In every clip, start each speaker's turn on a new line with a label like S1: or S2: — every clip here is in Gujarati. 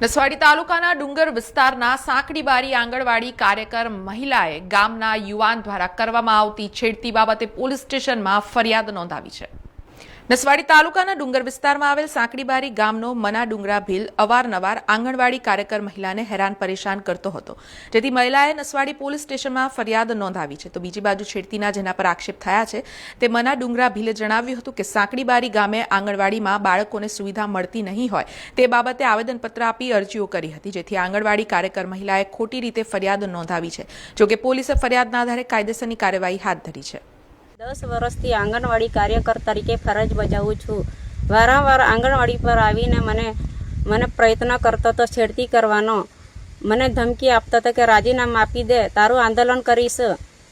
S1: નસવાડી તાલુકાના ડુંગર વિસ્તારના સાંકડીબારી આંગણવાડી કાર્યકર મહિલાએ ગામના યુવાન દ્વારા કરવામાં આવતી છેડતી બાબતે પોલીસ સ્ટેશનમાં ફરિયાદ નોંધાવી છે। નસવાડી તાલુકાના ડુંગર વિસ્તારમાં આવેલ સાંકડીબારી ગામનો મના ડુંગરા ભીલ અવારનવાર આંગણવાડી કાર્યકર મહિલાને હેરાન પરેશાન કરતો હતો, જેથી મહિલાએ નસવાડી પોલીસ સ્ટેશનમાં ફરિયાદ નોંધાવી છે। તો બીજી બાજુ છેડતીના જેના પર આક્ષેપ થયા છે તે મના ડુંગરા ભીલે જણાવ્યું હતું કે સાંકડીબારી ગામે આંગણવાડીમાં બાળકોને સુવિધા મળતી નહીં હોય તે બાબતે આવેદનપત્ર આપી અરજીઓ કરી હતી, જેથી આંગણવાડી કાર્યકર મહિલાએ ખોટી રીતે ફરિયાદ નોંધાવી છે। જોકે પોલીસે ફરિયાદના આધારે કાયદેસરની કાર્યવાહી હાથ ધરી છે।
S2: 10 વર્ષથી આંગણવાડી કાર્યકર તરીકે ફરજ બજાવું છું। વારંવાર આંગણવાડી પર આવીને મને પ્રયત્ન કરતો તો છેડતી કરવાનો, મને ધમકી આપતો હતો કે રાજીનામું આપી દે, તારું આંદોલન કરીશ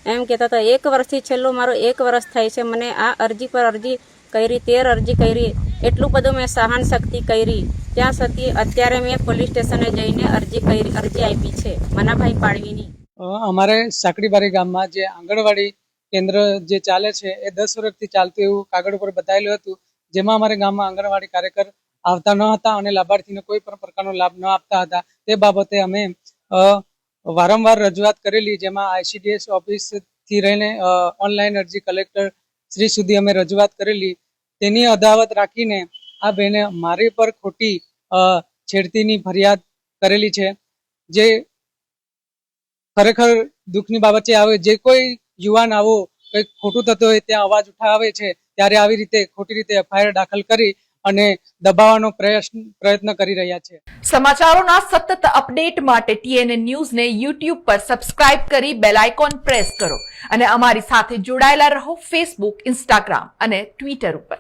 S2: એમ કહેતો હતો। 1 વર્ષથી છેલ્લું મારું 1 વર્ષ થાય છે। મને આ અરજી પર અરજી કરી, 13 અરજી કરી, એટલું બધું મેં સહન શક્તિ કરી, ત્યાં સુધી અત્યારે મેં પોલીસ સ્ટેશને જઈને અરજી આપી છે મનાભાઈ પાડવીની।
S3: અમારે સાંકડીબારી ગામમાં જે આંગણવાડી કેન્દ્ર જે ચાલે છે એ 10 વર્ષથી ચાલતું એવું કાગળ ઉપર બતાવેલું હતું, જેમાં અમારે ગામમાં આંગણવાડી કાર્યકર આવતા ન હતા અને લાભાર્થીને કોઈ પણ પ્રકારનો લાભ ન આપતા હતા। તે બાબતે અમે વારંવાર રજૂઆત કરેલી, જેમાં ICDS ઓફિસથી રહીને ઓનલાઈન અરજી કલેક્ટર શ્રી સુધી અમે રજૂઆત કરેલી। તેની અદાવત રાખીને આ બેને મારી પર ખોટી છેડતીની ફરિયાદ કરેલી છે, જે ખરેખર દુઃખની બાબત છે। આવે જે કોઈ યુવાન આવો કંઈક ખોટું થતું હોય ત્યાં અવાજ ઉઠાવે છે, ત્યારે આવી રીતે ખોટી રીતે FIR દાખલ કરી અને દબાવવાનો પ્રયત્ન કરી રહ્યા છે।
S1: સમાચારોના સતત અપડેટ માટે TNN ન્યૂઝને YouTube પર સબસ્ક્રાઇબ કરી બેલ આઇકોન પ્રેસ કરો અને અમારી સાથે જોડાયેલા રહો Facebook, Instagram અને Twitter ઉપર।